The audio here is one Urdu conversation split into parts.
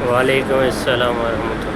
وعلیکم السلام ورحمۃ اللہ۔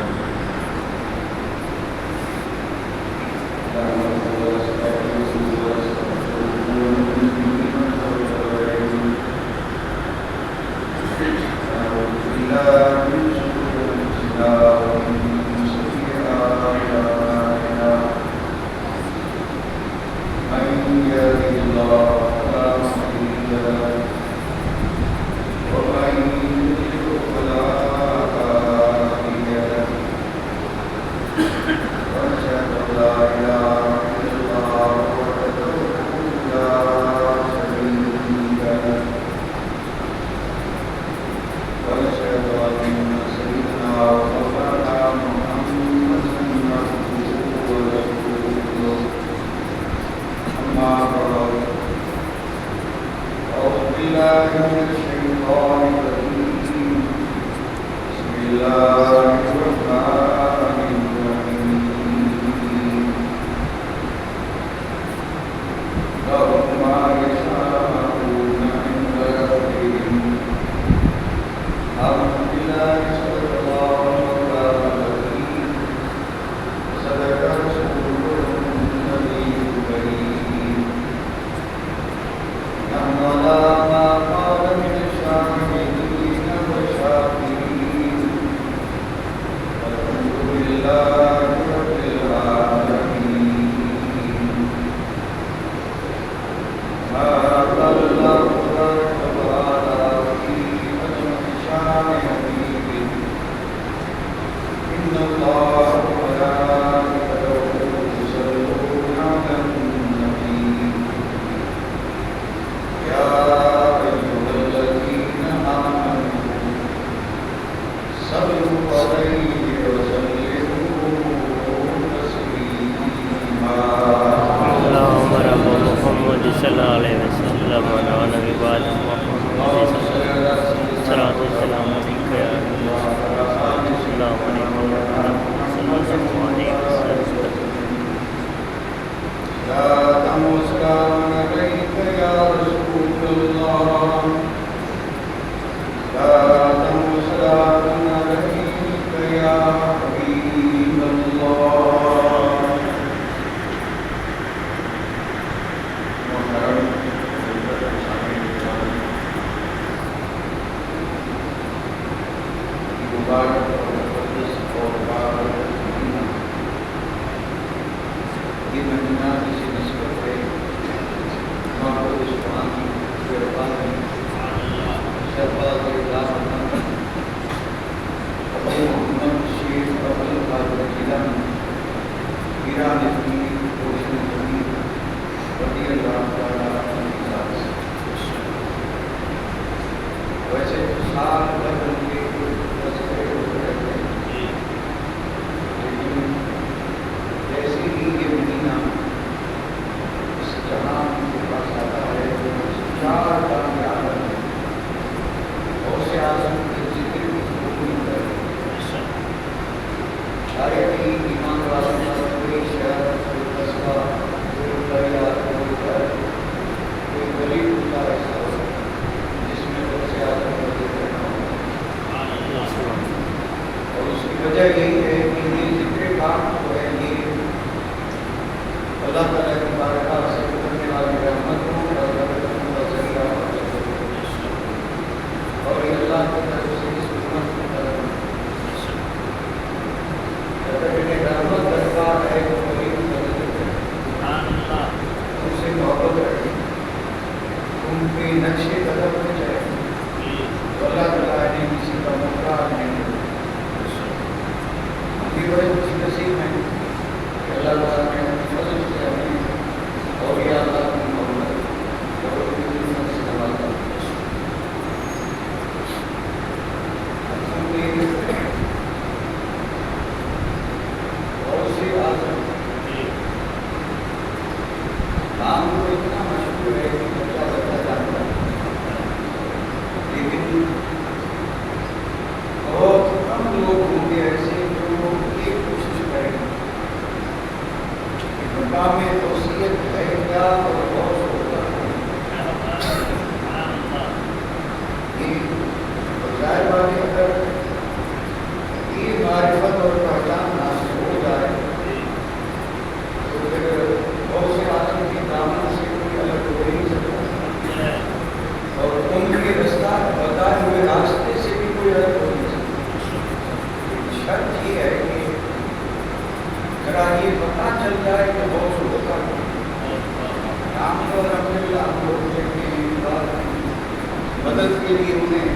مدد کے لیے انہیں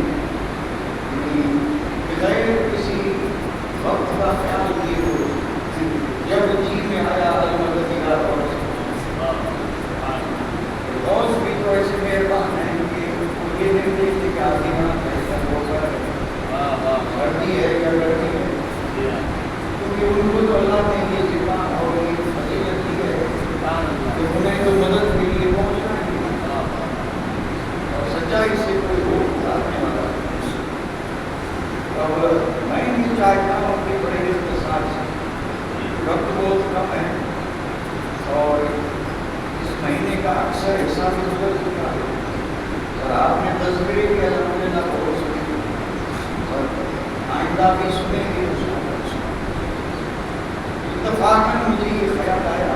بغیر کسی وقت کا خیال کیے ہوئے جب جی میں آیا المددگار غوث بھی تو ایسے مہربان ہیں کہ یہ نہیں دیکھتے کہ آپ یہاں ایسا ہو کر لڑتی ہے یا لڑکی ہے، کیونکہ ان کو تو اللہ نے یہ ذمہ اور یہ فضیلت دی ہے کہ انہیں تو مدد کے لیے پہنچنا ہے اور سچائی سے کوئی روک لانے والا۔ اب میں نہیں چاہتا ہوں کہ بڑے اختصار سے، وقت بہت کم ہے اور اس مہینے کا اکثر حصہ بھی گزر چکا ہے اور آپ نے تذکرے کے الحمدللہ بہت سنے اور آئندہ بھی سنیں گے اس کو۔ اتفاقاً مجھے یہ خیال آیا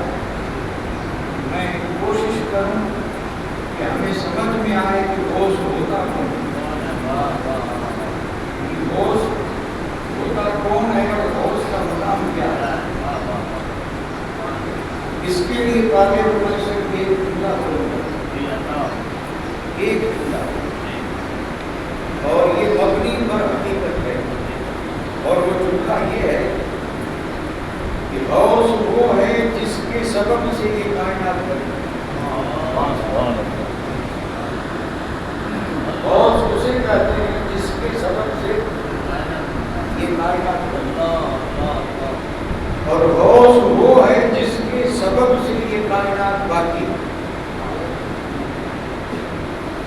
میں کوشش کروں کہ ہمیں سمجھ میں آئے کہ غوث ہوتا کون ہے، غوث ہوتا کون ہے اور غوث کا مقام کیا ہے۔ اس کے لیے پہلے میں صرف ایک جملہ بولوں گا، ایک جملہ، اور یہ مبنی پر حقیقت ہے، اور وہ جملہ یہ ہے کہ غوث وہ ہے جس کے سبب سے یہ کائنات بنی۔ غوث اسے کہتے ہیں جس کے سبب سے یہ کائنات بنی، اور غوث وہ ہے جس کے سبب سے یہ کائنات باقی ہے،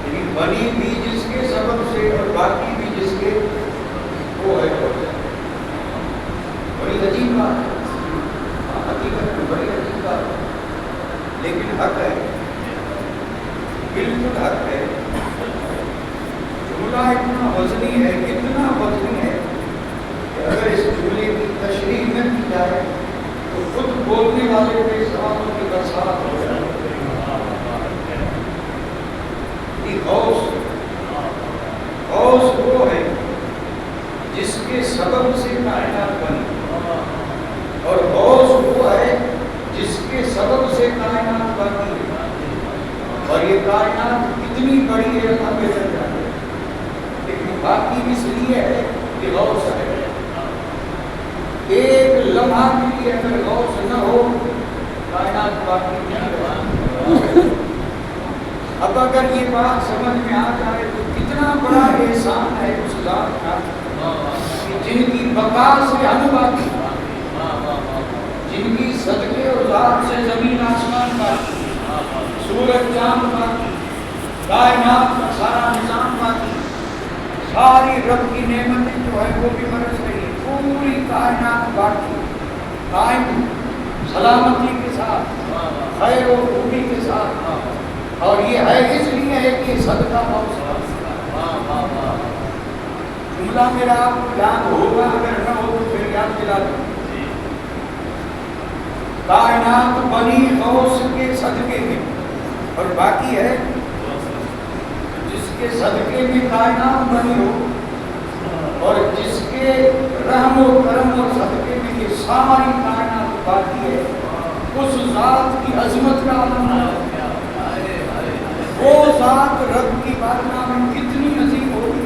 یعنی بنی بھی جس کے سبب سے اور باقی بھی جس کے، وہ ہے غوث۔ بڑی عجیب بات ہے، حقیقت میں بڑی عجیب بات ہے، لیکن حق ہے، بالکل حق ہے۔ جملہ اتنا وزنی ہے، اتنا وزنی ہے کہ اگر اس جملے کی تشریح نہ کی جائے تو خود بولنے والے پہ سوالوں کی برسات ہو جائے۔ غوث وہ ہے جس کے سبب سے کائنات بنی، اور غوث وہ ہے جس کے سبب سے کائنات باقی ہے، اور یہ کائنات اتنی بڑی ہے اللہ بہتر جانے، لیکن باقی اس لیے ہے کہ غوث ہے۔ ایک لمحہ کے لیے اگر غوث نہ ہو کائنات باقی نہیں ہے۔ اب اگر یہ بات سمجھ میں آ جائے تو کتنا بڑا احسان ہے اس ذات کا کہ جن کی بقا سے ہم باقی، جن کی صدقے اور ذات سے زمین آسمان باقی، سورج چاند باقی، کائنات کا سارا نظام باقی، ساری رب کی نعمتیں جو ہے وہ بھی برس رہی ہے، پوری کائنات باقی قائم سلامتی کے ساتھ، خیر و خوبی کے ساتھ، اور یہ ہے اس لیے ہے کہ صدقہ بہت جملہ میرا آپ کو یاد ہوگا، اگر نہ ہو تو پھر یاد دلا دوں۔ کائنات بنی غوث کے صدقے میں، اور باقی ہے جس کے صدقے میں کائنات بنی ہو اور جس کے رحم و کرم اور صدقے میں یہ ساری کائنات باقی ہے، اس ذات کی عظمت کا عالم ہے۔ وہ ذات رب کی بارگاہ میں کتنی عظیم ہوگی،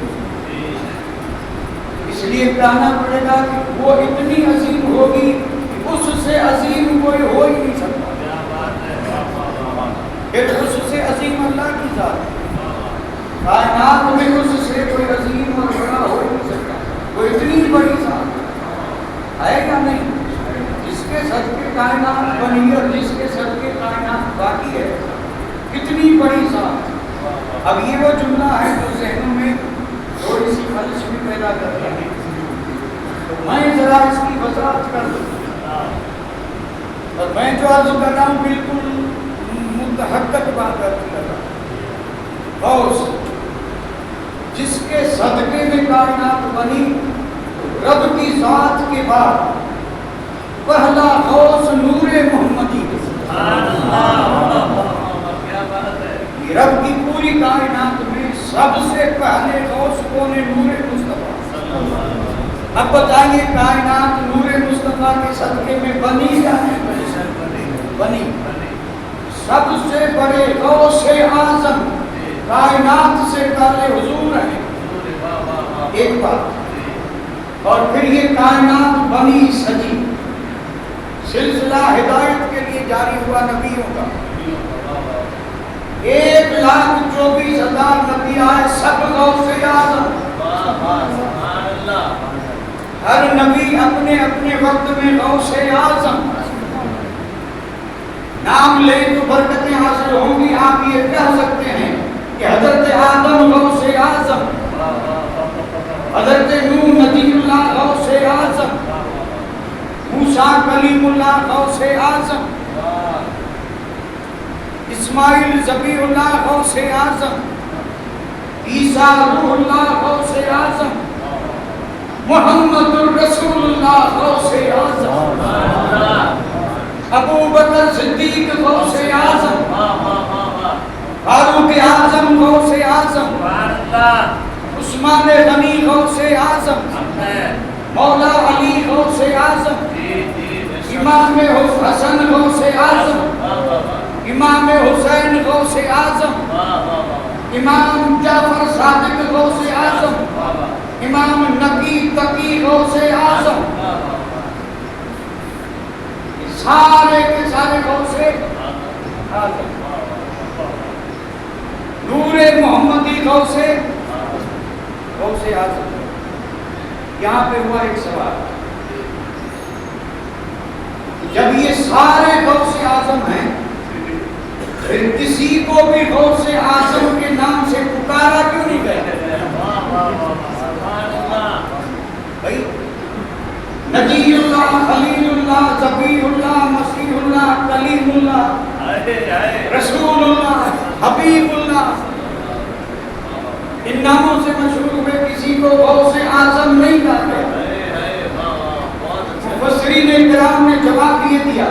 اس لیے کہنا پڑے گا کہ وہ اتنی عظیم ہوگی کہ اس سے عظیم کوئی ہو ہی نہیں سکتا۔ پھر اس سے عظیم اللہ کی ذات، کائنات میں اس سے کوئی عظیم اور بڑا ہو ہی نہیں سکتا۔ وہ اتنی بڑی ذات ہے یا نہیں، جس کے صدقے کائنات بنی اور جس کے صدقے کائنات باقی ہے، کتنی بڑی ذات۔ اب یہ وہ جملہ ہے جو ذہنوں میں تھوڑی سی خلش بھی پیدا کرتا ہے، تو میں ذرا اس کی وضاحت کر دوں، اور میں جو عرض کر رہا ہوں بالکل متحقق بات کر رہا ہوں۔ غوث جس کے صدقے میں کائنات بنی، رب کی ذات کے بعد پہلا غوث نور محمدی، رب کی پوری کائنات میں سب سے پہلے غوث کون ہے؟ نور مصطفیٰ۔ اب بتائیے کائنات نور مصطفیٰ کے صدقے میں بنی یا نہیں بنی؟ سب سے بڑے غوث اعظم کائنات سے پہلے حضور ہیں، ایک بات، اور پھر یہ کائنات بنی سجی، سلسلہ ہدایت کے لیے جاری ہوا نبیوں کا، 1,24,000 نبی آئے، سب غوث اعظم، ہر نبی اپنے اپنے وقت میں غوث اعظم، نام لیں تو برکتیں حاصل ہوں گی۔ آپ یہ کہہ سکتے ہیں کہ حضرت آدم غوث اعظم، حضرت نوح نبی اللہ غوث اعظم، موسیٰ کلیم اللہ غوث اعظم، اسماعیل ذبیح اللہ غوث اعظم، عیسیٰ روح اللہ غوث اعظم، محمد الرسول اللہ غوث اعظم، ابو بکر صدیق غوث اعظم، فاروق اعظم غوث اعظم، عثمان غنی غوث اعظم، مولا علی غوث اعظم، امام حسن غوث اعظم، امام حسین غوث اعظم، امام جعفر صادق غوث اعظم، امام نقی تقی غوث اعظم، سارے کے سارے غوث اعظم، نور محمدی غوث اعظم۔ یہاں پہ ہوا ایک سوال، جب یہ سارے غوث اعظم ہیں، پھر کسی کو بھی غوث اعظم کے نام سے پکارا کیوں نہیں گیا؟ بھائی نبی اللہ، خلیل اللہ، ذبیح اللہ، مسیح اللہ، کلیم اللہ، رسول اللہ، حبیب اللہ، ان ناموں سے مشہور ہوئے، کسی کو غوث اعظم نہیں کہا۔ مفسرین کرام نے جواب یہ دیا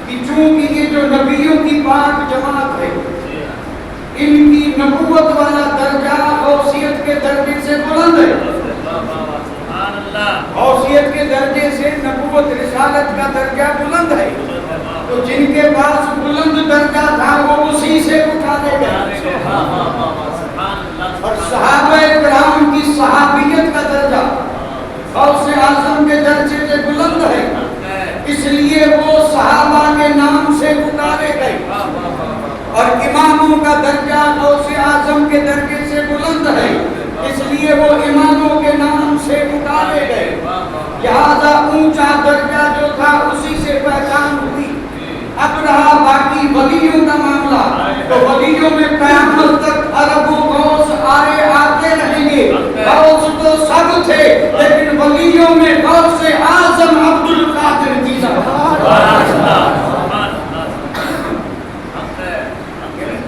کہ چونکہ یہ جو نبیوں کی پاک جماعت ہے، ان کی نبوت والا درجہ غوثیت کے درجے سے بلند ہے، غوثیت کے درجے سے نبوت رسالت کا درجہ بلند ہے، تو جن کے پاس بلند درجہ تھا وہ اسی سے اٹھا لے گئے، اور صحابہ کرام کی صحابیت کا درجہ غوث اعظم کے درجے سے بلند ہے، اس لیے وہ صحابہ کے نام سے پکارے گئے، اور اماموں کا درجہ غوث اعظم کے درجے سے بلند ہے، اس لیے وہ اماموں کے نام سے پکارے گئے، لہذا اونچا درجہ جو تھا اسی سے پہچان ہوئی۔ اب رہا باقی ولیوں کا معاملہ، تو ولیوں میں قیامت تک اربوں غوث آتے رہیں گے، غوث تو سب تھے، لیکن ولیوں میں غوث اعظم عبد القادر جیزا،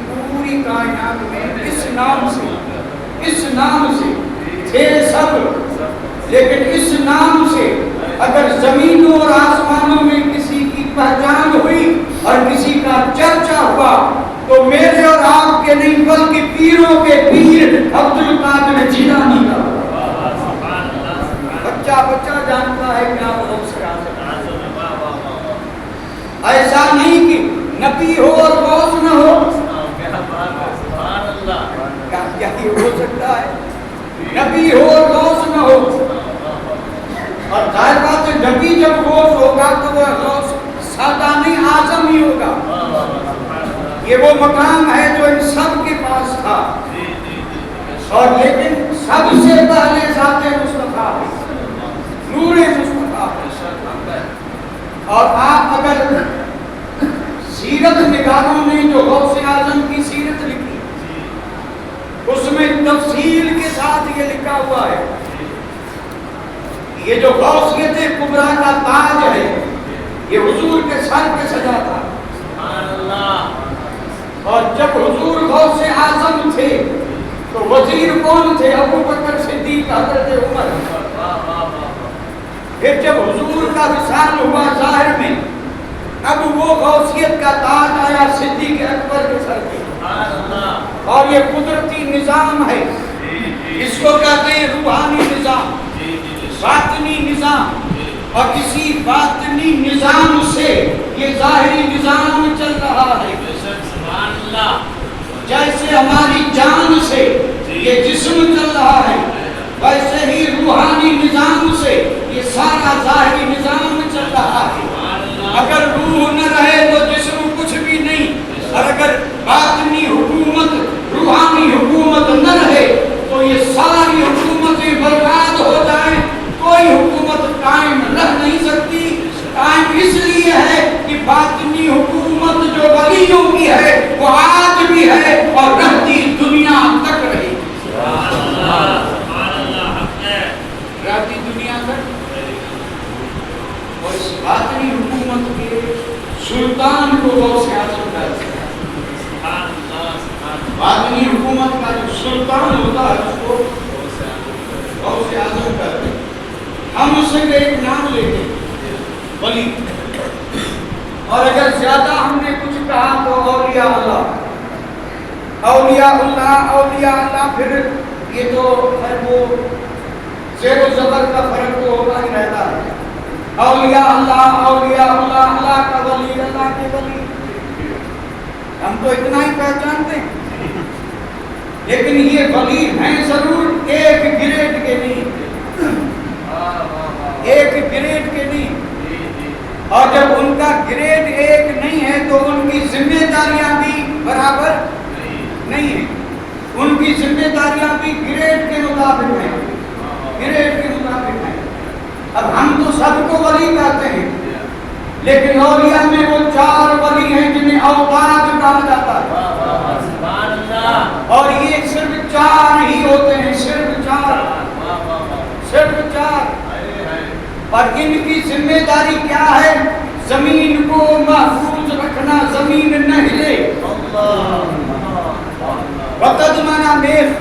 پوری کائنات میں اس نام سے تھے سب، لیکن اس نام سے اگر زمینوں اور آسمانوں میں کسی کی پہچان ہوئی اور کسی کا چرچا ہوا تو میرے اور آپ کے نہیں بلکہ پیروں کے پیر عبد القادر جیلانی کا۔ بچہ جانتا ہے کہ آپ غوث اعظم، ایسا نہیں کہ نبی ہو اور غوث نہ ہو، کیا یہ ہو سکتا ہے؟ نبی ہو اور غوث نہ ہو، اور ظاہر بات ہے نبی جب غوث ہوگا تو وہ غوث سادہ نہیں اعظم ہی ہوگا، یہ وہ مقام ہے جو ان سب کے پاس تھا، اور لیکن سب سے پہلے ذات مصطفیٰ ہے، نور مصطفیٰ ہے۔ اور آپ اگر سیرت نگاروں نے جو غوث اعظم کی سیرت لکھی، اس میں تفصیل کے ساتھ یہ لکھا ہوا ہے، یہ جو غوثیت کبریٰ کا تاج ہے یہ حضور کے سر پہ سجا تھا، اور جب حضور غوث اعظم تھے تو وزیر کون تھے؟ ابو بکر صدیق، حضرت عمر۔ پھر جب حضور کا وصال ہوا ظاہر میں، اب وہ غوثیت کا تاج آیا صدیق اکبر کے سر پہ، اور یہ قدرتی نظام ہے، اس کو کہتے ہیں روحانی نظام، باطنی نظام، اور کسی باطنی نظام سے یہ ظاہری نظام چل رہا ہے۔ جیسے ہماری جان سے یہ جسم چل رہا ہے، ویسے ہی روحانی نظام سے یہ سارا ظاہری نظام چل رہا ہے۔ اگر روح نہ رہے تو جسم کچھ بھی نہیں، اور اگر باطنی حکومت، روحانی حکومت نہ رہے تو یہ ساری حکومتیں برباد ہو جائیں، کوئی حکومت قائم رہ نہیں سکتی۔ قائم اس لیے ہے کہ باطنی حکومت جو ولیوں کی ہے وہ آج بھی ہے اور رہتی دنیا تک رہے گی، رہتی دنیا تک۔ اور اس باطنی حکومت کے سلطان کو غوث اعظم کہتے ہیں۔ باطنی حکومت کا جو سلطان ہوتا ہے اس کو غوث اعظم کہتے ہیں۔ ہم اس سے ایک نام لیتے ہیں ولی، اور اگر زیادہ ہم نے کچھ کہا تو اولیاء اللہ، اولیاء اللہ، اولیاء اللہ، پھر یہ تو وہ زیر و زبر کا فرق تو ہوتا ہی رہتا ہے۔ اولیاء اللہ، اولیاء اللہ، اللہ کا ولی، اللہ کے ولی، ہم تو اتنا ہی پہچانتے ہیں، لیکن یہ ولی ہیں ضرور ایک گریڈ کے نہیں، ایک گریڈ کے نہیں۔ اور جب ان کا گریڈ ایک نہیں ہے تو ان کی ذمہ داریاں بھی برابر نہیں ہیں، ان کی ذمہ داریاں بھی گریڈ کے مطابق ہیں، گریڈ کے مطابق ہیں۔ اب ہم تو سب کو ولی کہتے ہیں، لیکن اولیاء میں وہ 4 ولی ہیں جنہیں اوتاد کہا جاتا ہے، اور یہ صرف 4 ہی ہوتے ہیں، صرف 4، صرف 4۔ اور ان کی ذمہ داری کیا ہے؟ زمین کو محفوظ رکھنا، زمین نہ ہلے۔ وقت مانا میخ،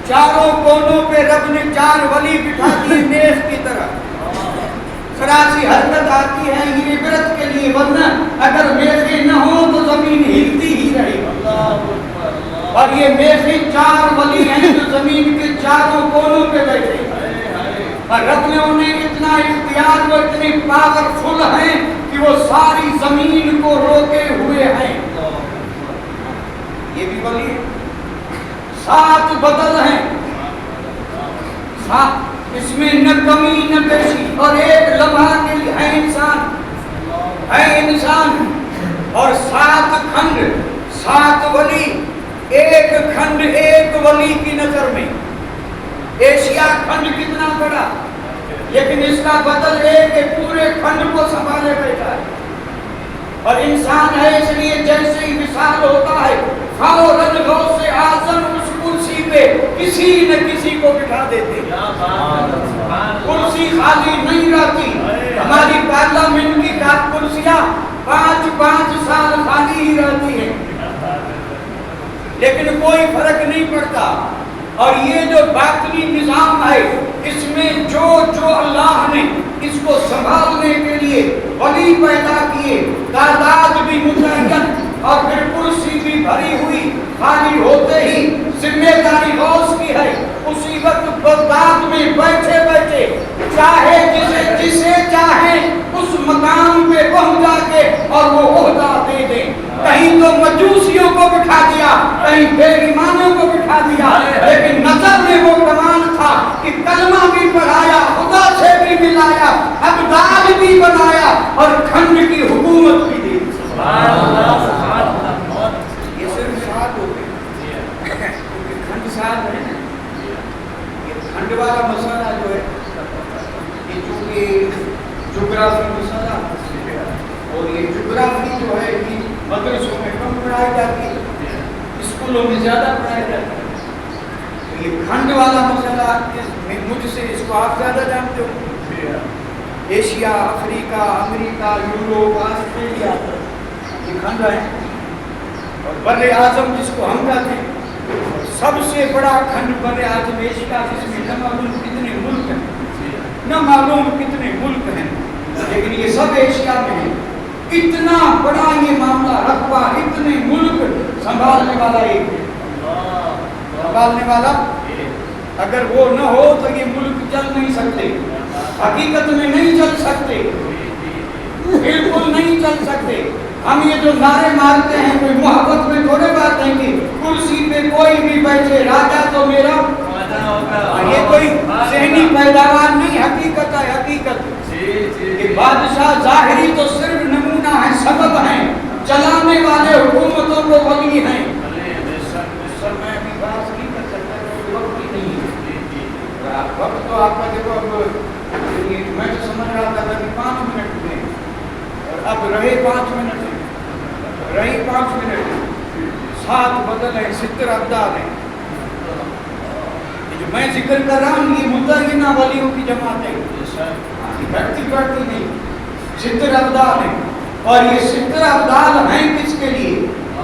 چاروں کونوں پہ رب نے 4 ولی بٹھا دیے میخ کی طرح، خراسی حرکت آتی ہے یہ عبرت کے لیے، ورنہ اگر میخیں نہ ہوں تو زمین ہلتی ہی رہے گی۔ اور یہ میخیں 4 ولی ہیں جو زمین کے چاروں کونوں پہ بیٹھے، اور رب نے انہیں اتنا اختیار، وہ اتنے پاورفل ہیں کہ وہ ساری زمین کو روکے ہوئے ہیں۔ یہ بھی ولی ہے۔ 7 بدل ہیں، 7 اس میں نہ کمی نہ بیشی، اور ایک لمحہ کے لیے ہے انسان، ہے انسان۔ اور 7 کھنڈ، 7 ولی، ایک کھنڈ ایک ولی کی نظر میں۔ ایشیا کھنڈ کتنا بڑا، لیکن اس کا بدل ایک پورے کھنڈ کو سنبھالے بیٹھا ہے۔ اور انسان ہے اس لیے جیسے ہی وصال ہوتا ہے فوراً غوث اعظم اس کرسی پہ کسی نہ کسی کو بٹھا دیتے ہیں، کرسی خالی نہیں رہتی۔ ہماری پارلیمنٹ کی کرسیاں 5 سال خالی ہی رہتی ہیں، لیکن کوئی فرق نہیں پڑتا۔ اور یہ جو باطنی نظام ہے اس میں جو اللہ نے اس کو سنبھالنے کے لیے ولی پیدا کیے، تعداد بھی متعین اور پھر کرسی بھی بھری ہوئی، خالی ہوتے ہی ذمہ داری غوث کی ہے۔ اسی وقت بغداد میں بیٹھے بیٹھے چاہے جسے چاہے اس مقام پہ پہنچا کے اور وہ عہدہ دے دیں۔ کہیں تو مجوسیوں کو بٹھا دیا، کہیں بے ایمانوں کو بٹھا دیا، لیکن نظر میں وہ کمال تھا کہ کلمہ بھی پڑھایا، خدا سے بھی ملایا، ابدال بھی بنایا اور کھنڈ کی حکومت بھی دی۔ یہ صرف 7 ہو گئے، کیونکہ کھنڈ 7 ہے نا۔ یہ کھنڈ والا مسئلہ جو ہے یہ چونکہ جغرافی مسئلہ، اور یہ جغرافی جو ہے یہ مدرسوں میں کم پڑھائی جاتی ہے، اسکولوں میں زیادہ پڑھائی جاتی ہے۔ تو یہ کھنڈ والا مسئلہ مجھ سے اس کو آپ زیادہ جانتے ہو۔ ایشیا، افریقہ، امریکہ، یوروپ، آسٹریلیا، یہ کھنڈ ہے۔ اور بر اعظم جس کو ہم کہتے ہیں، سب سے بڑا کھنڈ بر اعظم ایشیا، جس میں نہ معلوم کتنے ملک ہیں، نہ معلوم کتنے ملک ہیں، لیکن یہ سب ایشیا میں ہیں۔ اتنا بڑا یہ معاملہ، رقبہ، اتنے ملک سنبھالنے والا ایک ہے، سنبھالنے والا۔ اگر وہ نہ ہو تو یہ ملک چل نہیں سکتے، حقیقت میں نہیں چل سکتے، بالکل نہیں چل سکتے۔ ہم یہ جو نعرے مارتے ہیں کوئی محبت میں تھوڑے بات ہے کہ کرسی پہ کوئی بھی بیٹھے راجا تو میرا، یہ کوئی ذہنی پیداوار نہیں، حقیقت ہے، حقیقت کہ بادشاہ ظاہری تو صرف نمونہ ہے، سبب ہیں، چلانے والے حکومتوں کو ولی ہیں۔ میں ابھی بات نہیں کر سکتا کیونکہ وقت ہی نہیں ہے، وقت تو آپ کا دیکھو، اب میں تو سمجھ رہا تھا کہ 5 منٹ میں، اور اب رہے 5 منٹ، رہی 5 منٹ، 7 بدل ہے، 70 ابدال ہیں۔ جو میں ذکر کر رہا ہوں یہ متعینہ ولیوں کی جماعت ہے، گھٹتی بڑھتی نہیں، 70 ابدال ہیں، اور یہ 70 ابدال ہیں کس کے لیے؟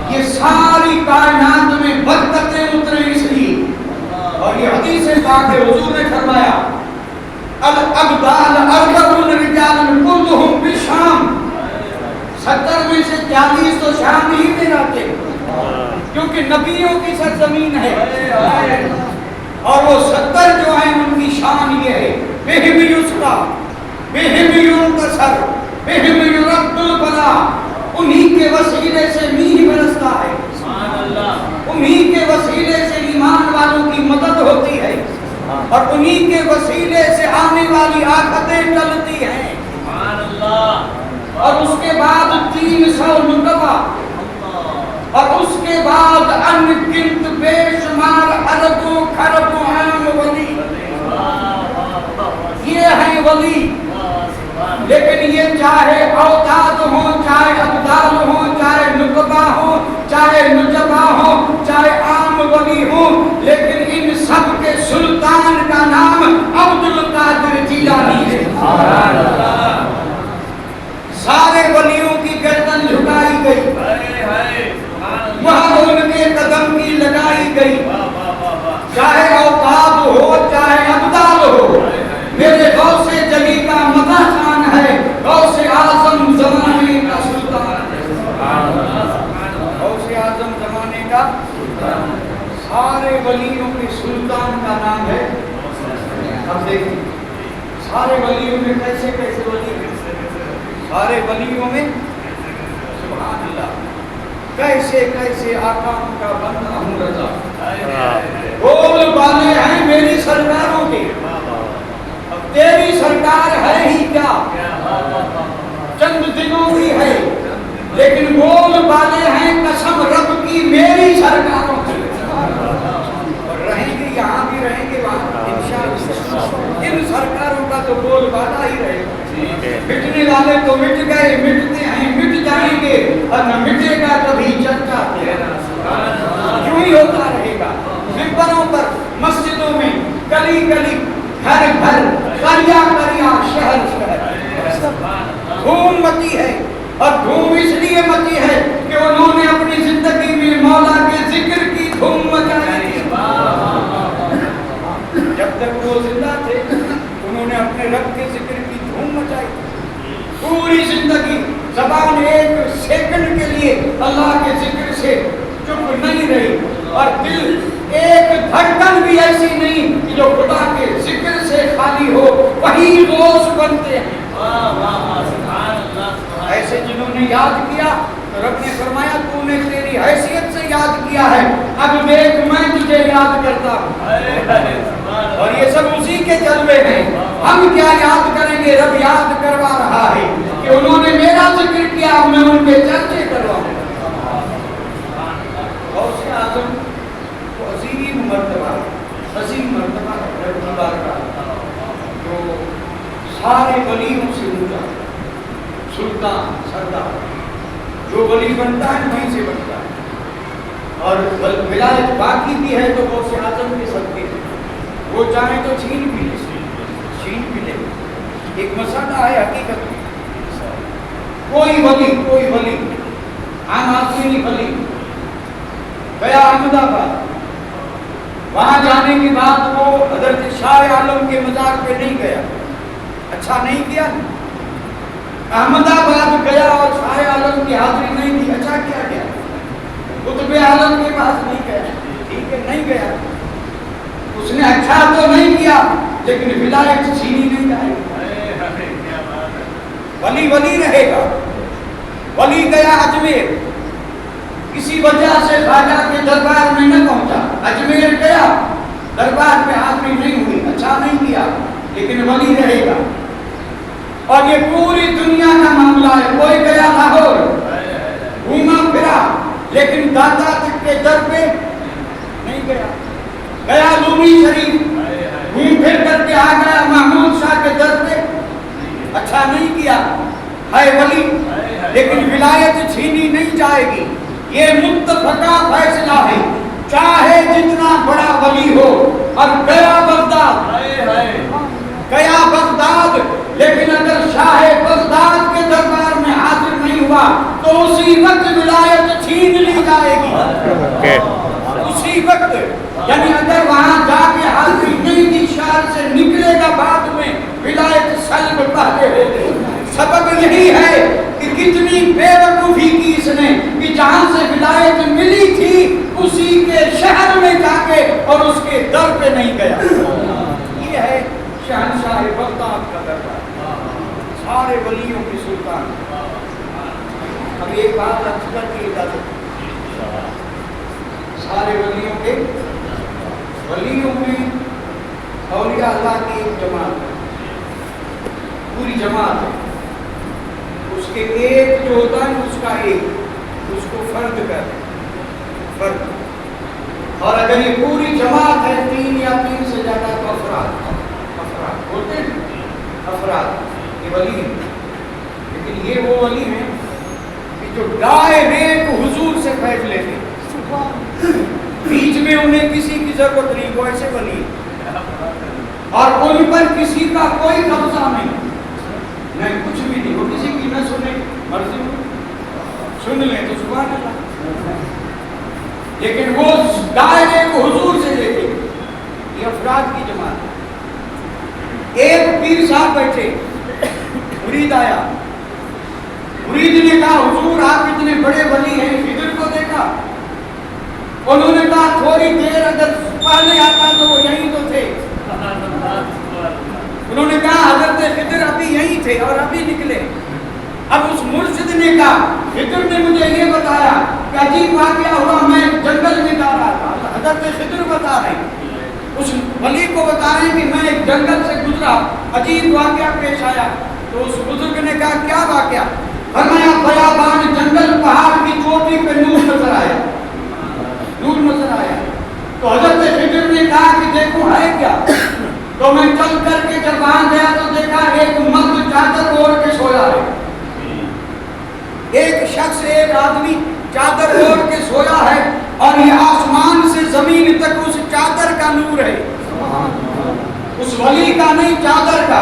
یہ ساری کائنات میں برکتیں اتریں اس لیے، اور یہ حدیث پاک ہے، حضور نے فرمایا الابدال اربعون رجال کلهم بالشام، 70 میں سے 40 تو شام ہی میں رہتے کیونکہ نبیوں کی سرزمین ہے، اور وہ 70 جو ہیں ان کی شان یہ ہے بہم یسقا بہم ينتصر بہم يرد البلاء، انہی کے وسیلے سے میہ برستا ہے، انہی کے وسیلے سے ایمان والوں کی مدد ہوتی ہے، اور انہی کے وسیلے سے آنے والی آفتیں ٹلتی ہیں، اور اس کے بعد 300 نکبہ، اور اس کے بعد ان گنت بے شمار اربوں خربوں عام ولی، یہ ہیں ولی۔ لیکن یہ چاہے اوتاد ہوں، چاہے ابدال ہوں، چاہے نقبہ ہوں، چاہے نجبہ ہوں، چاہے عام ولی ہوں، لیکن ان سب کے سلطان کا نام عبد القادر جیلانی ہے۔ سارے ولیوں کی گردن جھکائی گئی، وہاں ان کے قدم کی لگائی گئی، چاہے اوتاد ہو چاہے ابدال ہو، میرے غوث جلی کا مداحان ہے، غوث اعظم زمانے کا سلطان ہے، غوث اعظم زمانے کا، سارے ولیوں کے سلطان کا نام ہے۔ اب دیکھیں سارے ولیوں میں کیسے کیسے ولی ہیں، سارے ولیوں میں سبحان اللہ کیسے کیسے آقام کا بندہ ہوں رضا، بول بالے ہیں میری سرکاروں کے، اب تیری سرکار ہے ہی کیا، چند دنوں کی ہے، لیکن بول بالے ہیں قسم رب کی میری سرکاروں کی، اور رہیں گے یہاں بھی رہیں گے وہاں انشاءاللہ، ان سرکاروں کا تو بول بالا ہی رہے گا۔ مٹنے والے تو مٹ گئے، مٹتے ہیں، مٹ جائیں گے، اور نہ مٹے گا کبھی چرچا تیرا، یوں ہی ہوتا رہے گا، ممبروں پر، مسجدوں میں، گلی گلی، گھر گھر، قریہ قریہ، شہر شہر، دھوم مچی ہے، اور دھوم اس لیے مچی ہے کہ انہوں نے اپنی زندگی میں مولا کے ذکر کی دھوم مچائی تھی۔ جب تک وہ زندہ تھے انہوں نے اپنے رب کے ذکر کی دھوم مچائی، پوری زندگی زبان ایک سیکنڈ کے لیے اللہ کے ذکر سے چپ نہیں رہی، اور دل ایک دھڑکن بھی ایسی نہیں کہ جو خدا کے ذکر سے خالی ہو، وہی روز بنتے ہیں۔ ایسے جنہوں نے یاد کیا تو رب نے فرمایا تو نے تیری حیثیت سے یاد کیا ہے، اب دیکھ میں تجھے یاد کرتا ہوں، اور یہ سب اسی کے جلوے ہیں، ہم کیا یاد کریں گے، رب یاد کروا رہا ہے کہ انہوں نے میرا ذکر کیا، میں ان کے چرچے کرواؤں۔ غوث اعظم کو عظیم مرتبہ کا جو سارے ولیوں سے اونچا، سلطان سردار، جو ولی بنتا ہے وہیں سے بنتا ہے، اور ولایت باقی بھی ہے تو غوث اعظم کے صدقے ہے، وہ چاہیں تو چھین بھی لے، ایک مسئلہ ہے حقیقت میں، کوئی ولی عام آدمی ولی گیا احمد آباد، وہاں جانے کے بعد وہ حضرت شاہ عالم کے مزار پہ نہیں گیا، اچھا نہیں کیا، احمد آباد گیا اور شاہ عالم کی حاضری نہیں دی، اچھا کیا گیا، قطب عالم کے پاس نہیں گیا، ٹھیک ہے نہیں گیا، اس نے اچھا تو نہیں کیا لیکن ولایت چھینی نہیں جائے گی، ولی رہے گا، ولی ولی گیا اجمیر، کسی وجہ سے خواجہ کے دربار میں نہ پہنچا، اجمیر گیا، دربار میں حاضری نہیں ہوئی، اچھا نہیں کیا، لیکن ولی رہے گا۔ اور یہ پوری دنیا کا معاملہ ہے، کوئی گیا لاہور گھوما پھرا لیکن داتا تک کے در پہ نہیں گیا، گیا لومی شریف گھوم پھر کر کے آ گیا محمود شاہ کے در پہ، اچھا نہیں کیا، ہے ولی لیکن ولایت چھینی نہیں جائے گی، یہ متفقہ فیصلہ ہے، چاہے جتنا بڑا ولی ہو۔ اور گیا بغداد لیکن اگر شاہ بغداد کے دربار میں حاضر نہیں ہوا تو اسی وقت ولایت چھین لی جائے گی، اسی وقت، یعنی اگر وہاں جا کے حاضری نہیں دی شہر سے نکلے گا بعد میں ولایت سلب پہلے ہوگی۔ سبب یہی ہے کہ کتنی بے وقوفی کی اس نے کہ جہاں سے ولایت ملی تھی اسی کے شہر میں جا کے اور اس کے در پہ نہیں گیا۔ یہ ہے شہنشاہ بغداد کا دربار، سارے ولیوں کی سلطان۔ اب ایک بات اکثر کی اجازت، سارے ولیوں کے، ولیوں میں اولیاء اللہ کی ایک جماعت ہے، پوری جماعت ہے، اس کے ایک جو ہوتا ہے اس کا ایک، اس کو فرد کہتے ہیں، فرد۔ اور اگر یہ پوری جماعت ہے 3 یا 3 سے زیادہ تو افراد ہوتے ہیں، افراد یہ ولی ہیں، لیکن یہ وہ ولی ہیں کہ جو ڈائریکٹ حضور سے فیض لیتے ہیں، بیچ میں انہیں کسی کی ضرورت نہیں، وہ ایسے ولی ہیں، اور ان پر کسی کا کوئی قبضہ نہیں، کچھ بھی نہیں، وہ کسی کی نہ سنے، مرضی سن لیں تو سبحان اللہ، لیکن وہ ڈائریکٹ حضور سے لیتے ہیں۔ یہ افراد کی جماعت ہے۔ ایک پیر صاحب بیٹھے، مرید آیا، مرید نے کہا حضور آپ اتنے بڑے ولی ہیں، خضر کو دیکھا؟ انہوں نے کہا تھوڑی دیر اگر پہلے آتا تو وہ یہیں تو تھے۔ انہوں نے کہا حضرت خضر ابھی یہیں تھے اور ابھی نکلے۔ اب اس مرشد نے کہا خضر نے مجھے یہ بتایا کہ عجیب واقعہ ہوا، میں جنگل میں جا رہا تھا، حضرت خضر بتا رہے ہیں، اس ولی کو بتا رہے ہیں کہ میں ایک جنگل سے گزرا، عجیب واقعہ پیش آیا۔ تو اس بزرگ نے کہا کیا واقعہ؟ فرمایا بیابان جنگل، پہاڑ کی چوٹی پہ نور نظر آیا، نور نظر آیا۔ تو حضرت خضر نے کہا کہ دیکھو ہے کیا؟ تو میں چل کر کے جب وہاں گیا تو دیکھا ایک مرد چادر اوڑھ کے سویا ہے، ایک شخص، ایک آدمی چادر اوڑھ کے سویا ہے، اور یہ آسمان سے زمین تک اس چادر کا نور ہے، اس ولی کا نہیں، چادر کا۔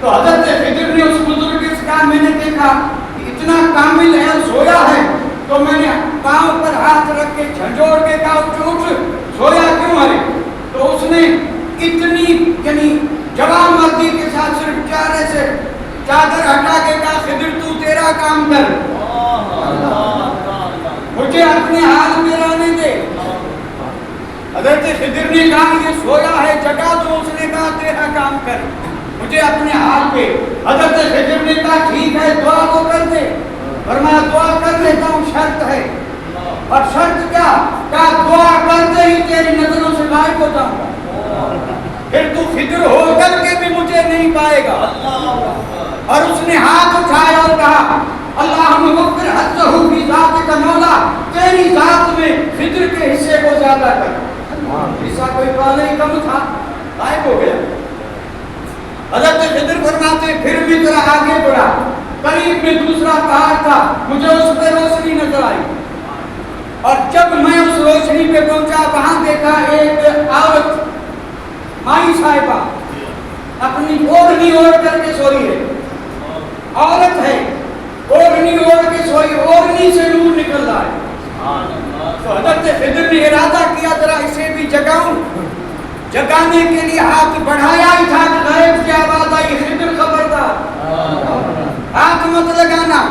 تو حضرت خضر نے اس بزرگ سے کہا میں نے دیکھا کہ اتنا کامل ہے، سویا ہے، تو میں نے پاؤں پر ہاتھ رکھ کے جھنجھوڑ کے کہا اٹھ، سویا کیوں ہے؟ تو اس نے اتنی یعنی جوان مردی کے ساتھ صرف چہرے سے چادر ہٹا کے کہا خضر تو تیرا کام کر، مجھے اپنے حال میں رہنے دے۔ حضرت خضر نے کہا یہ سویا ہے جگہ، تو اس نے کہا تیرا کام کر، مجھے اپنے حال پہ۔ حضرت خضر نے کہا ٹھیک ہے دعا تو کر دے۔ فرمایا دعا کر لیتا ہوں، شرط ہے۔ اور شرط کیا؟ کہا دعا کرتے ہی تیری نظروں سے غائب ہو جاؤں گا، پھر تو خضر ہو کر کے بھی مجھے نہیں پائے گا۔ اور اس نے ہاتھ اٹھایا اور کہا اللہم مغفر حظہ فی ذاتک مولا، تیری ذات میں خضر کے حصے کو زیادہ کر۔ حصہ کوئی پہلے ہی کم تھا، غائب ہو گیا۔ حضرت خضر فرماتے پھر بھی ذرا آگے بڑھا، قریب میں دوسرا پہاڑ تھا، مجھے اس پہ روشنی نظر آئی، اور جب میں اس روشنی پہ پہنچا وہاں دیکھا ایک عورت مائی صاحبہ اپنی اوڑھنی اوڑھ کر کے سوئی ہے، عورت ہے، اوڑھنی اوڑھ کے سوئی، اوڑھنی سے نور نکل رہا ہے۔ تو حضرت خضر نے ارادہ کیا ذرا اسے بھی جگاؤں، جگانے کے لیے ہاتھ بڑھایا ہی تھا کہ غیب کی آواز آئی خضر خبردار، ہاتھ مت لگانا۔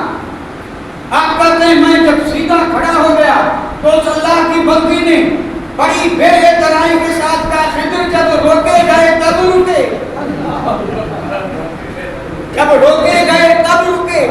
آپ کہتے ہیں میں جب سیدھا کھڑا ہو گیا تو اس اللہ کی بندی نے بڑی بے احترامی کے ساتھ کہا خضر جب روکے گئے تب رکے، جب روکے گئے تب رکے۔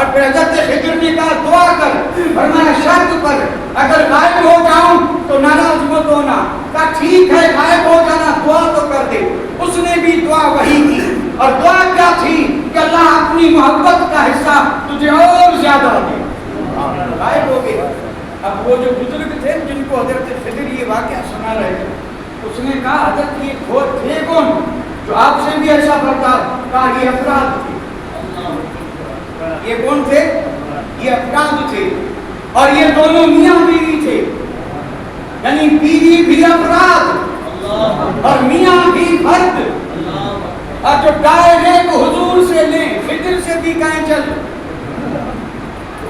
اور پھر حضرت خضر نے کہا دعا کر، فرمایا شرط پر اگر غائب ہو جاؤں تو ناراض مت ہونا. کہا ٹھیک ہے غائب ہو جانا، دعا تو کر دے. اس نے بھی دعا وہی کی، اور دعا کیا تھی کہ اللہ اپنی محبت کا حصہ تجھے اور زیادہ دے. غائب ہو گئے. اب وہ جو بزرگ تھے جن کو حضرت خضر یہ واقعہ سنا رہے تھے، اس نے کہا حضرت یہ تھے کون جو آپ سے بھی ایسا برتاؤ؟ کہا یہ افراد تھے. یہ کون تھے؟ یہ افراد تھے. اور یہ دونوں میاں بیوی تھے، یعنی بیوی بھی افراد اور میاں بھی فرد. اور جو ڈائریکٹ حضور سے لیں، خضر سے بھی کہیں چل.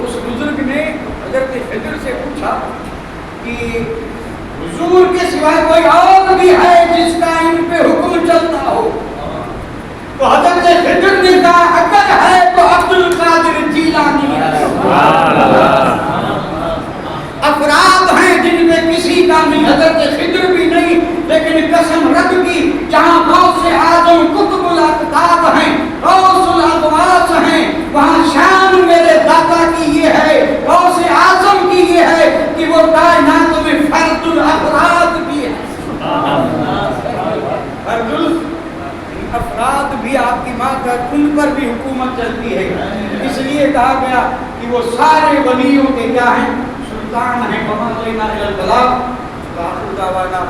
اس بزرگ نے حضرت خضر سے پوچھا کہ حضور کے سوائے کوئی اور بھی ہے جس کا ان پہ حکم چلتا ہو؟ تو حضرت خضر نے کہا اگر ہے تو عبد القادر جیلانی ہے. افراد ہیں جن میں کسی کا نہیں، حضرت خضر بھی نہیں، لیکن قسم رب کی جہاں غوث اعظم قطب الاقطاب ہیں، غوث الاغواث ہیں، وہاں شان میرے دادا کی یہ ہے، غوث اعظم کی یہ ہے کہ وہ کائنات میں فرد الافراد بھی ہے. فرد الافراد بھی آپ کی ماں کا، ان پر بھی حکومت چلتی ہے. اس لیے کہا گیا کہ وہ سارے ولیوں کے کیا ہیں؟ سلطان ہیں. وما علینا الا البلاغ. وآخر دعوانا